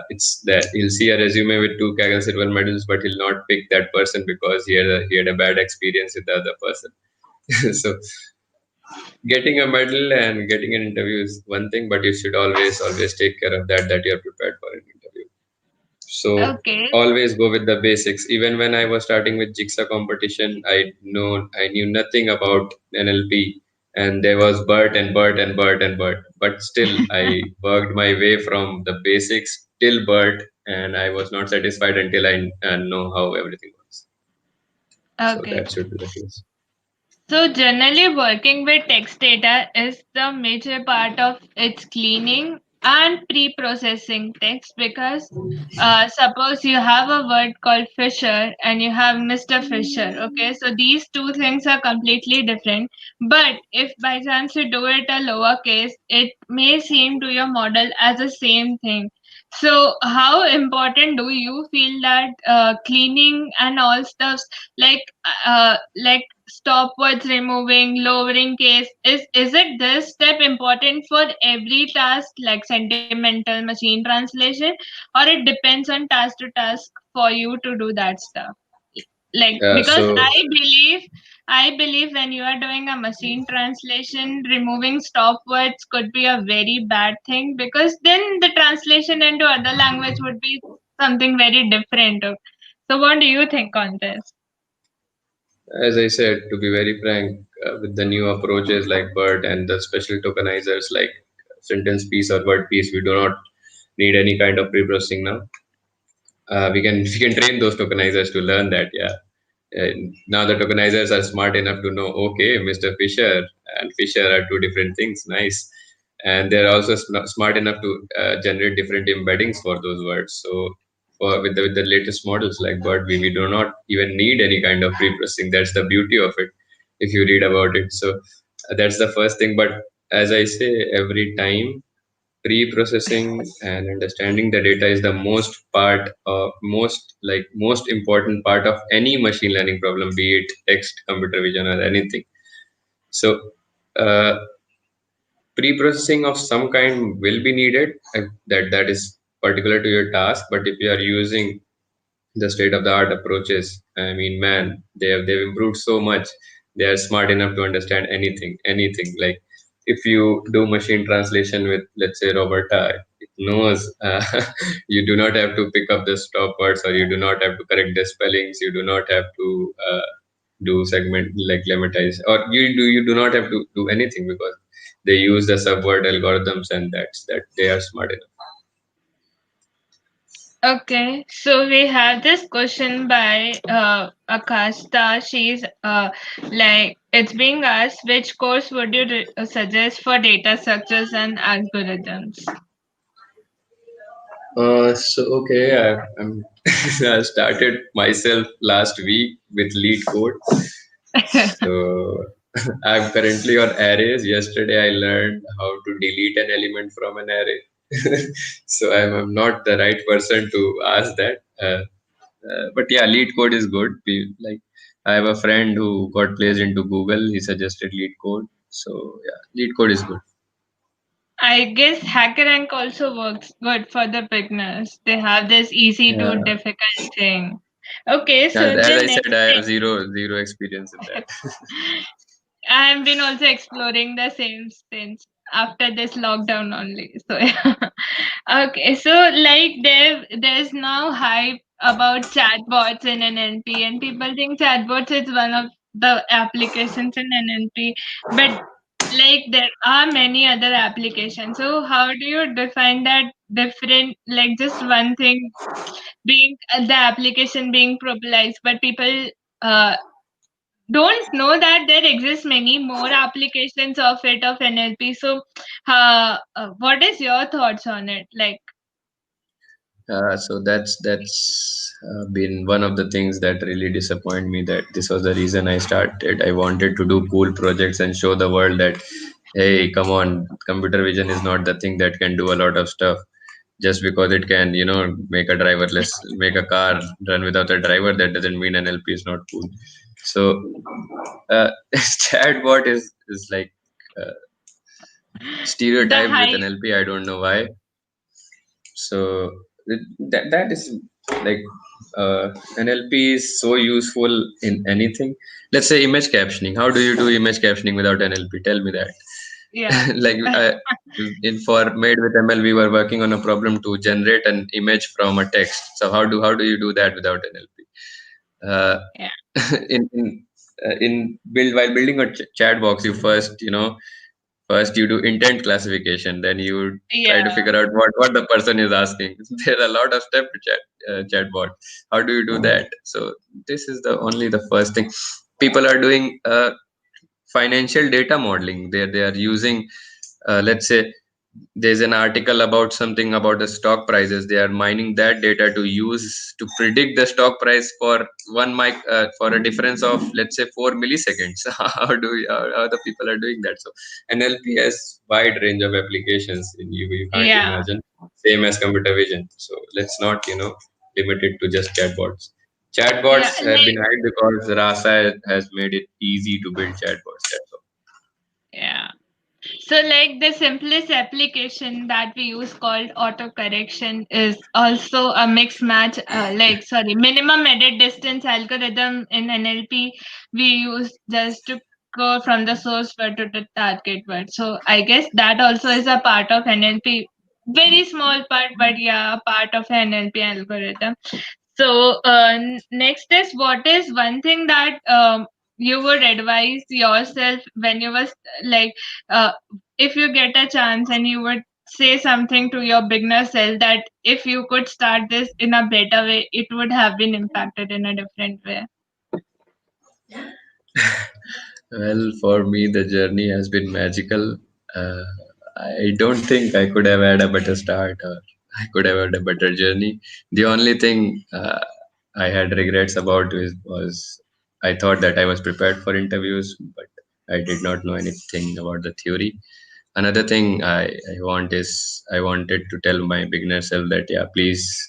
It's that he'll see a resume with two Kaggle silver medals, but he'll not pick that person because he had a bad experience with the other person. So getting a medal and getting an interview is one thing, but you should always take care of that you are prepared for an interview. So Okay. always go with the basics. Even when I was starting with Jigsaw competition, I knew nothing about NLP, and there was Bert and Bert and Bert and Bert. But still, I worked my way from the basics till Bert, and I was not satisfied until I know how everything works. So Okay. that should be the case. So generally working with text data is the major part of its cleaning and pre-processing text, because suppose you have a word called Fisher and you have Mr. Fisher. Okay, so these two things are completely different. But if by chance you do it a lowercase, it may seem to your model as the same thing. So how important do you feel that cleaning and all stuffs, like stopwords removing, lowering case, is it this step important for every task like sentimental machine translation, or it depends on task to task for you to do that stuff? Like, because So I believe when you are doing a machine translation, removing stopwords could be a very bad thing, because then the translation into other language would be something very different. So what do you think on this? as I said, to be very frank, with the new approaches like BERT and the special tokenizers like sentence piece or word piece, we do not need any kind of pre-processing now. We can train those tokenizers to learn that. Yeah. Now the tokenizers are smart enough to know, okay, Mr. Fisher and Fisher are two different things. Nice. And they're also smart enough to generate different embeddings for those words. So with the latest models like BERT, we do not even need any kind of pre-processing. That's the beauty of it if you read about it. So that's the first thing. But as I say every time, pre-processing and understanding the data is the most important part of any machine learning problem, be it text, computer vision, or anything. So uh, pre-processing of some kind will be needed, that is particular to your task. But if you are using the state of the art approaches, I mean, man, they've improved so much. They are smart enough to understand anything. Like, if you do machine translation with, let's say, roberta, it knows. You do not have to pick up the stop words, or you do not have to correct the spellings. You do not have to do segment, like lematize, or you do not have to do anything, because they use the subword algorithms, and that they are smart enough. Okay, so we have this question by Akashta. She's like, it's being asked, which course would you suggest for data structures and algorithms? So okay, I started myself last week with lead code. So I'm currently on arrays. Yesterday I learned how to delete an element from an array. So I'm not the right person to ask that. But yeah, lead code is good. Like, I have a friend who got placed into Google. He suggested lead code. So yeah, lead code is good. I guess HackerRank also works good for the beginners. They have this easy to Yeah. difficult thing. Okay, As, so as the I next said, I have thing. zero experience in that. I have been also exploring the same since after this lockdown only. So yeah. Okay, so like there's now hype about chatbots in NLP, and people think chatbots is one of the applications in NLP, but like there are many other applications. So how do you define that different? Like just one thing being the application being popularized, but people uh, don't know that there exists many more applications of it of NLP. So, what is your thoughts on it? Like, So that's been one of the things that really disappoint me. That this was the reason I started. I wanted to do cool projects and show the world that, hey, come on, computer vision is not the thing that can do a lot of stuff. Just because it can, make a car run without a driver, that doesn't mean NLP is not cool. So chatbot is like uh, the stereotyped with hype, NLP. I don't know why. So that is like, NLP is so useful in anything. Let's say image captioning. How do you do image captioning without NLP? Tell me that. yeah, Like, in for Made with ML, we were working on a problem to generate an image from a text. So how do you do that without NLP? Uh, yeah, in build while building a chat box, you first you do intent classification, then you try to yeah, figure out what the person is asking. There are a lot of steps to chatbot. How do you do that? So this is the only the first thing. People are doing financial data modeling. They are using, let's say, there's an article about something about the stock prices. They are mining that data to use to predict the stock price for for a difference of, let's say, 4 milliseconds. How the people are doing that? So NLP has wide range of applications. You can't yeah, imagine, same as computer vision. So let's not limit it to just chatbots. yeah. Chatbots have been Like, hyped because Rasa has made it easy to build chatbots. That's all. yeah. So, like the simplest application that we use called auto correction is also a mix match, like sorry, minimum edit distance algorithm in NLP we use just to go from the source word to the target word. So, I guess that also is a part of NLP, very small part, but yeah, a part of NLP algorithm. So, next is, what is one thing that you would advise yourself when you was like, uh, if you get a chance and you would say something to your beginner self that if you could start this in a better way, it would have been impacted in a different way. Well, for me, the journey has been magical. Uh, I don't think I could have had a better start, or I could have had a better journey. The only thing I had regrets about was I thought that I was prepared for interviews, but I did not know anything about the theory. Another thing I want is I wanted to tell my beginner self that yeah, please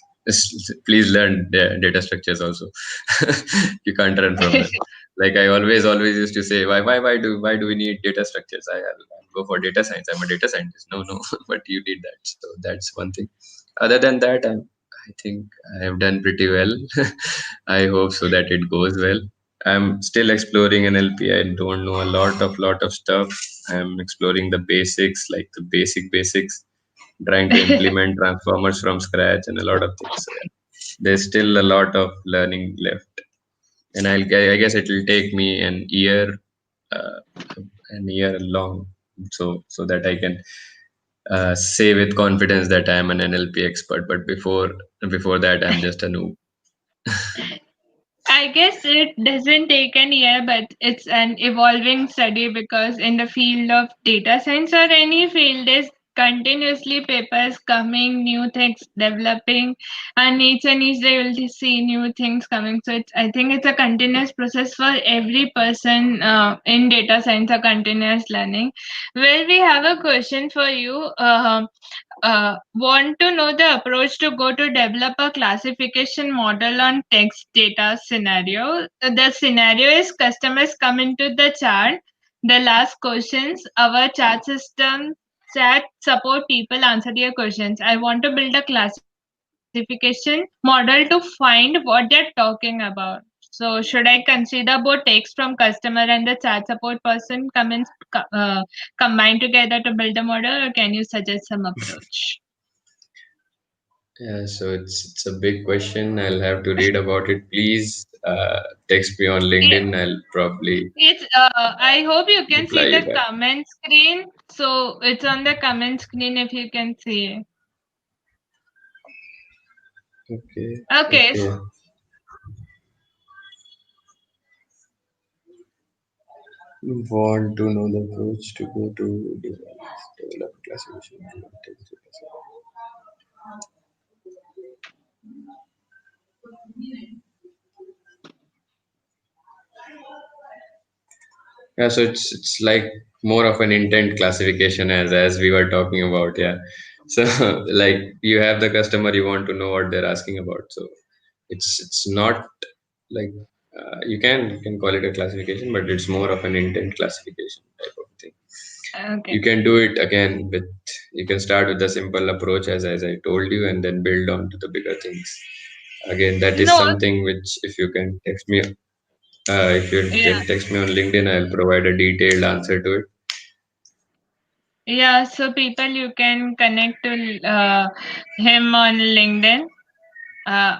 learn the data structures also. You can't run from them. Like I always used to say, why do we need data structures? I'll go for data science. I'm a data scientist. No, but you need that. So that's one thing. Other than that, I think I have done pretty well. I hope so that it goes well. I'm still exploring NLP. I don't know a lot of stuff. I'm exploring the basics, like the basics, trying to implement transformers from scratch and a lot of things. So, yeah, there's still a lot of learning left, and I guess it will take me uh, an year long, so that I can say with confidence that I am an NLP expert. But before that, I'm just a noob. I guess it doesn't take an year, but it's an evolving study because in the field of data science or any field, there's continuously papers coming, new things developing, and each day you'll see new things coming. So I think it's a continuous process for every person in data science, a continuous learning. Well, we have a question for you. Want to know the approach to go to develop a classification model on text data scenario. The scenario is customers come into the chat. The last questions, our chat support people answer their questions. I want to build a classification model to find what they're talking about. So should I consider both text from customer and the chat support person combine together to build a model, or can you suggest some approach? Yeah, so it's a big question. I'll have to read about it. Please text me on Yeah, LinkedIn. I'll probably it's. I hope you can reply see you the back. comment screen. So it's on the comment screen if you can see. Okay, Okay. okay. Want to know the approach to go to develop classification? Yeah, so it's like more of an intent classification as we were talking about. Yeah, so like you have the customer, you want to know what they're asking about. So it's not like you can call it a classification, but it's more of an intent classification type of thing. Okay. You can do it again with you can start with the simple approach as I told you, and then build on to the bigger things. Again, that is No. something which if you can text me if you Yeah. can text me on LinkedIn, I'll provide a detailed answer to it. Yeah. So people, you can connect to him on LinkedIn. Uh,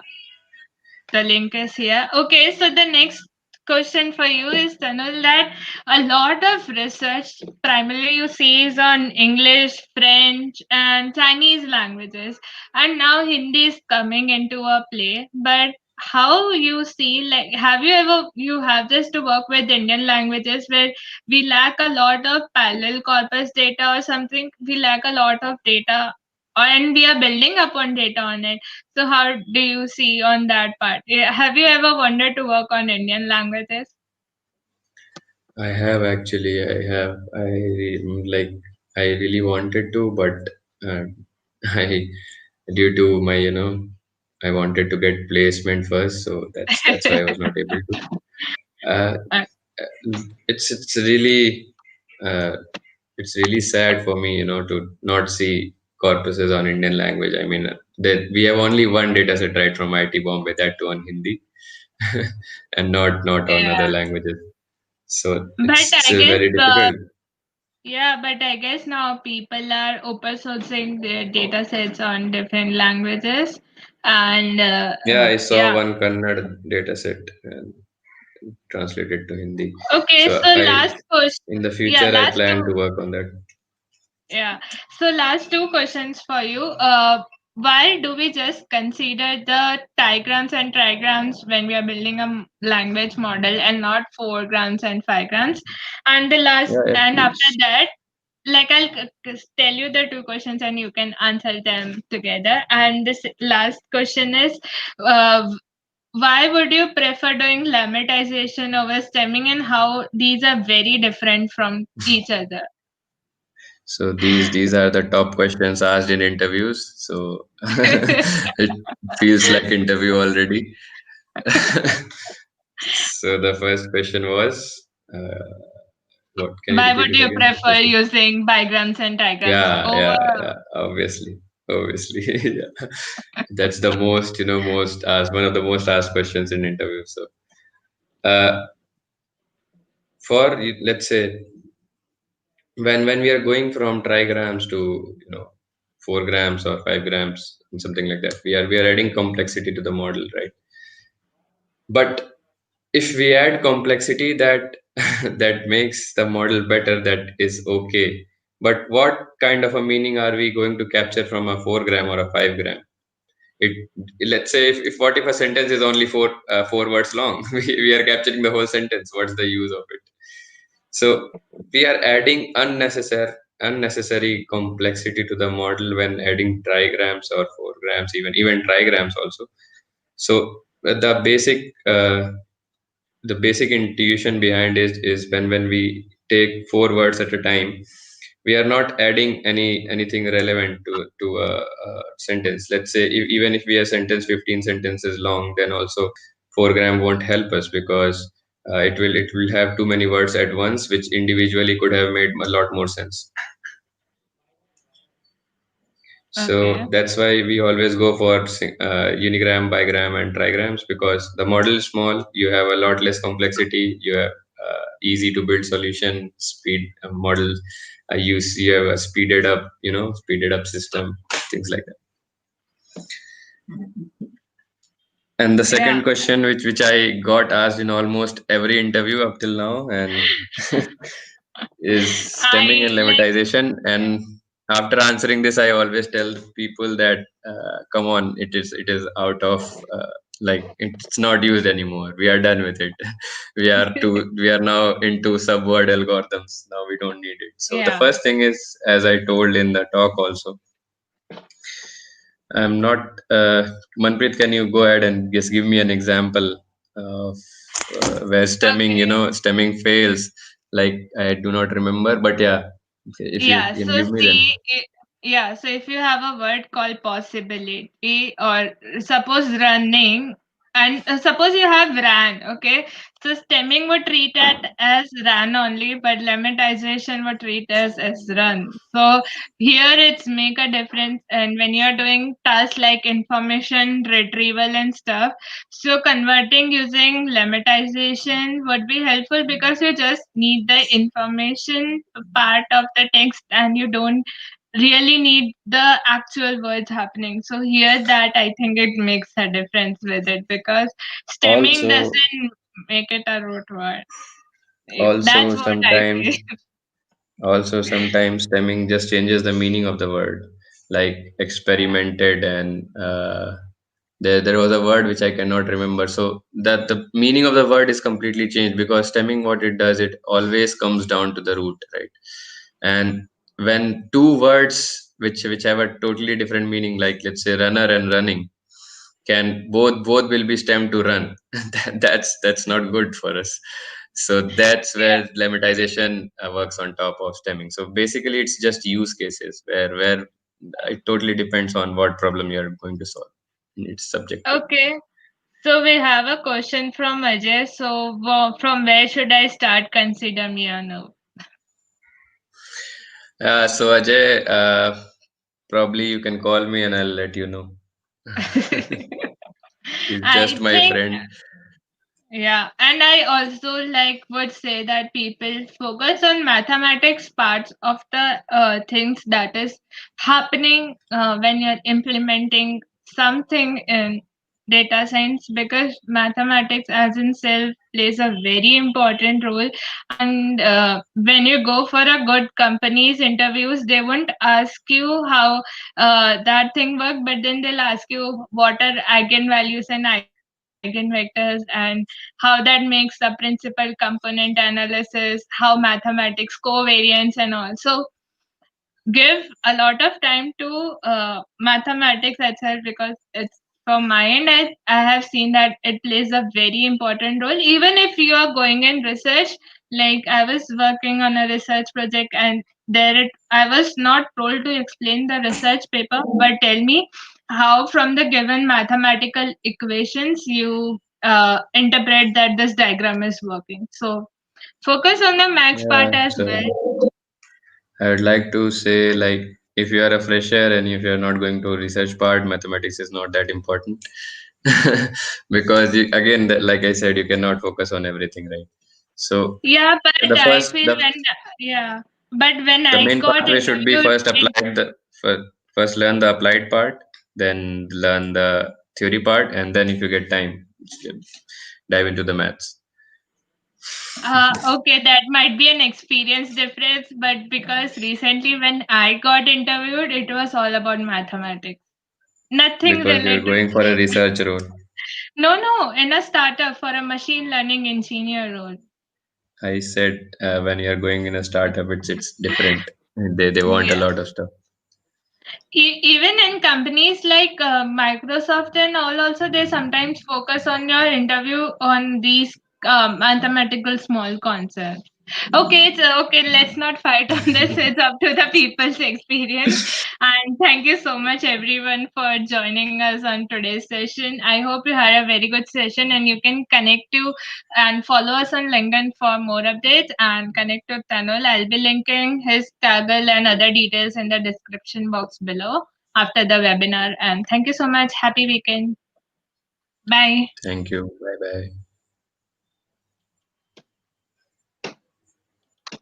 The link is here. Okay, so the next question for you is, Tanul, that a lot of research primarily you see is on English, French, and Chinese languages, and now Hindi is coming into a play. But how you see, like, have you ever you have this to work with Indian languages where we lack a lot of parallel corpus data or something? We lack a lot of data, and we are building upon data on it. So how do you see on that part? Have you ever wanted to work on Indian languages? I have actually. I have. Like. I really wanted to, but uh, I, due to my, I wanted to get placement first, so that's why I was not able to. Uh, Uh, it's really, uh, it's really sad for me, to not see corpuses on Indian language. I mean, we have only one data set right from IT Bombay, that too on Hindi, and not on other yeah, languages. So but it's I guess very difficult. yeah, but I guess now people are open sourcing their data sets on different languages, and Yeah, I saw yeah. one Kannada data set and translated to Hindi. Okay, So so I, last question. in the Yeah, future, I last plan to two. work on that. Yeah. So last two questions for you. Why do we just consider the diagrams and trigrams when we are building a language model and not foregrounds and firegrounds? And the last, Yeah, yeah, and after please. that, like tell you the two questions and you can answer them together. And this last question is, uh, why would you prefer doing lemmatization over stemming, and how these are very different from each other? So these are the top questions asked in interviews. So it feels like interview already. So the first question was, uh, what? Can you Why repeat would it you again? prefer using bigrams and diagrams Yeah, over? yeah, yeah. Obviously, yeah. That's the most, most asked, one of the most asked questions in interviews. So, uh, let's say when we are going from trigrams to 4 grams or 5 grams and something like that, we are adding complexity to the model, right? But if we add complexity, that that makes the model better, that is okay. But what kind of a meaning are we going to capture from a 4 gram or a 5 gram? it Let's say, if a sentence is only four words long, we are capturing the whole sentence. What's the use of it? So we are adding unnecessary complexity to the model when adding trigrams or 4 grams, even trigrams also. So the basic intuition behind is when we take 4 words at a time, we are not adding anything relevant to a sentence. Let's say, even if we are sentence 15 sentences long, then also 4 gram won't help us, because it will have too many words at once, which individually could have made a lot more sense. Okay. So that's why we always go for unigram, bigram, and trigrams, because the model is small. You have a lot less complexity. You have easy to build solution, speed model. You have a speeded up system, things like that. And the Yeah. second question, which I got asked in almost every interview up till now, and is stemming and I like. lemmatization. And after answering this, I always tell people that, come on, it is out of, like, it's not used anymore. We are done with it. We are now into subword algorithms. Now we don't need it. So the Yeah. first thing is, as I told in the talk also, I'm not, Manpreet, can you go ahead and just give me an example of where Okay. stemming fails? Like, I do not remember, but yeah, if you Yeah, can so give me, then. see, yeah, so if you have a word called possibility, or suppose running, and suppose you have ran, okay, so stemming would treat it as ran only, but lemmatization would treat as run. So here it's make a difference, and when you're doing tasks like information retrieval and stuff, so converting using lemmatization would be helpful because you just need the information part of the text and you don't really need the actual words happening. So here that I think it makes a difference with it because stemming also doesn't make it a root word. also That's what I sometimes say. Also, sometimes stemming just changes the meaning of the word, like experimented, and there was a word which I cannot remember. So that the meaning of the word is completely changed, because stemming, what it does, it always comes down to the root, right? And when two words which have a totally different meaning, like, let's say, runner and running, can both will be stemmed to run. That's not good for us. So that's Yeah. where lemmatization works on top of stemming. So basically, it's just use cases where it totally depends on what problem you're going to solve. It's subjective. Okay. So we have a question from Ajay. So from where should I start? Consider me a no. So Ajay, probably you can call me and I'll let you know. He's just I my think friend. yeah, and I also like would say that people focus on mathematics parts of the things that is happening when you're implementing something in data science because mathematics as in self plays a very important role. And when you go for a good company's interviews, they won't ask you how that thing work, but then they'll ask you what are eigenvalues and eigenvectors and how that makes the principal component analysis, how mathematics, covariance, and all. So give a lot of time to mathematics itself because it's from my end. I have seen that it plays a very important role. Even if you are going in research, Like I was working on a research project, and I was not told to explain the research paper, but tell me how from the given mathematical equations you interpret that this diagram is working. So focus on the max part Yeah, as so well. I would like to say, like, if you are a fresher and if you are not going to research part, mathematics is not that important. Because you, again, like I said, you cannot focus on everything, right? So Yeah, the but I first, feel when, yeah, but when the I main got pathway should be interviewed, first applied first learn the applied part, then learn the theory part, and then if you get time, dive into the maths. okay, that might be an experience difference, but because recently when I got interviewed, it was all about mathematics. Nothing Because you're related. going for a research role. No, no, in a startup for a machine learning engineer role. I said when you're going in a startup, it's different. They want a Yeah. lot of stuff. Even in companies like Microsoft and all, also they sometimes focus on your interview on these mathematical small concepts. Okay, it's okay. Let's not fight on this. It's up to the people's experience. And thank you so much, everyone, for joining us on today's session. I hope you had a very good session, and you can connect to and follow us on LinkedIn for more updates and connect to Tanul. I'll be linking his Kaggle and other details in the description box below after the webinar. And thank you so much. Happy weekend. Bye. Thank you. Bye bye.